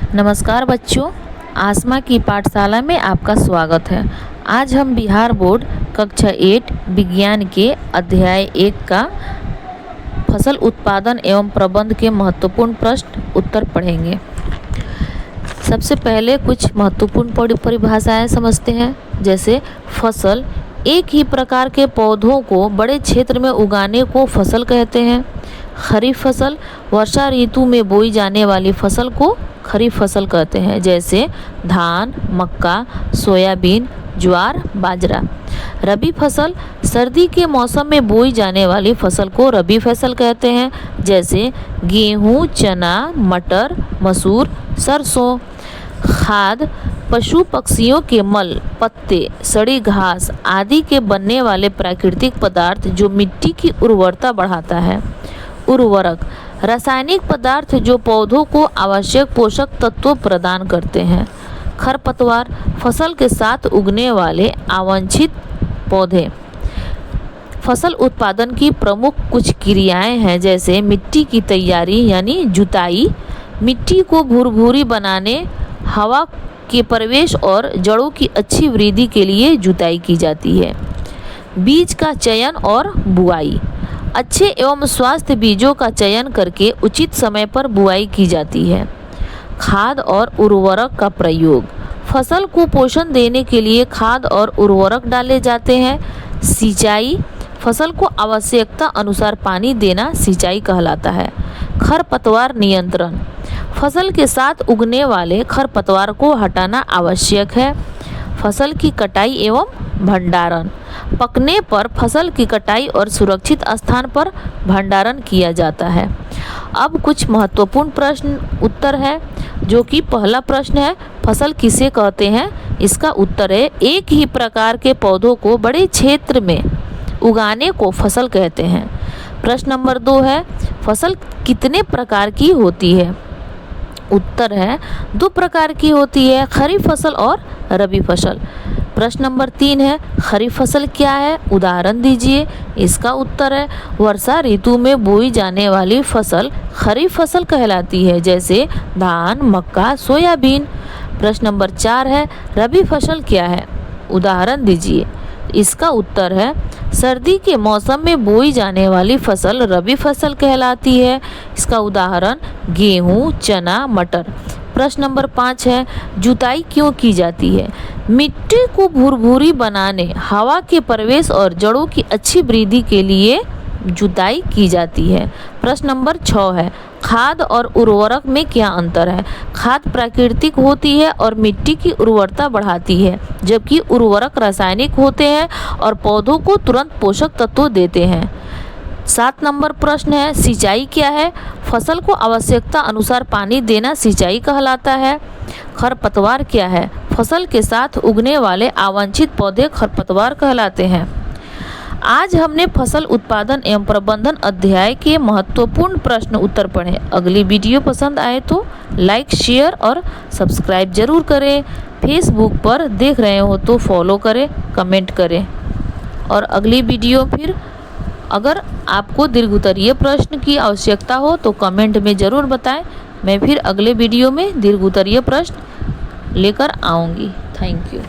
नमस्कार बच्चों, आसमा की पाठशाला में आपका स्वागत है। आज हम बिहार बोर्ड कक्षा 8 विज्ञान के अध्याय 1 का फसल उत्पादन एवं प्रबंध के महत्वपूर्ण प्रश्न उत्तर पढ़ेंगे। सबसे पहले कुछ महत्वपूर्ण परिभाषाएं समझते हैं। जैसे फसल, एक ही प्रकार के पौधों को बड़े क्षेत्र में उगाने को फसल कहते हैं। खरीफ फसल, वर्षा ऋतु में बोई जाने वाली फसल को खरीफ फसल कहते हैं। जैसे धान, मक्का, सोयाबीन, ज्वार, बाजरा। रबी फसल, सर्दी के मौसम में बोई जाने वाली फसल को रबी फसल कहते हैं। जैसे गेहूँ, चना, मटर, मसूर, सरसों। खाद, पशु पक्षियों के मल, पत्ते, सड़ी घास आदि के बनने वाले प्राकृतिक पदार्थ जो मिट्टी की उर्वरता बढ़ाता है। उर्वरक, रासायनिक पदार्थ जो पौधों को आवश्यक पोषक तत्व प्रदान करते हैं। खरपतवार, फसल के साथ उगने वाले अवांछित पौधे। फसल उत्पादन की प्रमुख कुछ क्रियाएं हैं। जैसे मिट्टी की तैयारी यानी जुताई, मिट्टी को भुरभुरी बनाने, हवा के प्रवेश और जड़ों की अच्छी वृद्धि के लिए जुताई की जाती है। बीज का चयन और बुआई, अच्छे एवं स्वस्थ बीजों का चयन करके उचित समय पर बुआई की जाती है। खाद और उर्वरक का प्रयोग, फसल को पोषण देने के लिए खाद और उर्वरक डाले जाते हैं। सिंचाई, फसल को आवश्यकता अनुसार पानी देना सिंचाई कहलाता है। खरपतवार नियंत्रण, फसल के साथ उगने वाले खरपतवार को हटाना आवश्यक है। फसल की कटाई एवं भंडारण, पकने पर फसल की कटाई और सुरक्षित स्थान पर भंडारण किया जाता है। अब कुछ महत्वपूर्ण प्रश्न उत्तर है, जो कि पहला प्रश्न है, फसल किसे कहते हैं? इसका उत्तर है, एक ही प्रकार के पौधों को बड़े क्षेत्र में उगाने को फसल कहते हैं। प्रश्न नंबर 2 है, फसल कितने प्रकार की होती है? उत्तर है, 2 प्रकार की होती है, खरीफ फसल और रबी फसल। प्रश्न नंबर 3 है, खरीफ फसल क्या है? उदाहरण दीजिए। इसका उत्तर है, वर्षा ऋतु में बोई जाने वाली फसल खरीफ फसल कहलाती है। जैसे धान, मक्का, सोयाबीन। प्रश्न नंबर 4 है, रबी फसल क्या है? उदाहरण दीजिए। इसका उत्तर है, सर्दी के मौसम में बोई जाने वाली फसल रबी फसल कहलाती है। इसका उदाहरण गेहूँ, चना, मटर। प्रश्न नंबर 5 है, जुताई क्यों की जाती है? मिट्टी को भुरभुरी बनाने, हवा के प्रवेश और जड़ों की अच्छी वृद्धि के लिए जुताई की जाती है। प्रश्न नंबर 6 है, खाद और उर्वरक में क्या अंतर है? खाद प्राकृतिक होती है और मिट्टी की उर्वरता बढ़ाती है, जबकि उर्वरक रासायनिक होते हैं और पौधों को तुरंत पोषक तत्व देते हैं। 7 नंबर प्रश्न है, सिंचाई क्या है? फसल को आवश्यकता अनुसार पानी देना सिंचाई कहलाता है। खरपतवार क्या है? फसल के साथ उगने वाले अवांछित पौधे खरपतवार कहलाते हैं। आज हमने फसल उत्पादन एवं प्रबंधन अध्याय के महत्वपूर्ण प्रश्न उत्तर पढ़े। अगली वीडियो पसंद आए तो लाइक, शेयर और सब्सक्राइब जरूर करें। फेसबुक पर देख रहे हो तो फॉलो करें, कमेंट करें। और अगली वीडियो फिर अगर आपको दीर्घोत्तरीय प्रश्न की आवश्यकता हो तो कमेंट में ज़रूर बताएं। मैं फिर अगले वीडियो में दीर्घोत्तरीय प्रश्न लेकर आऊँगी। Thank you.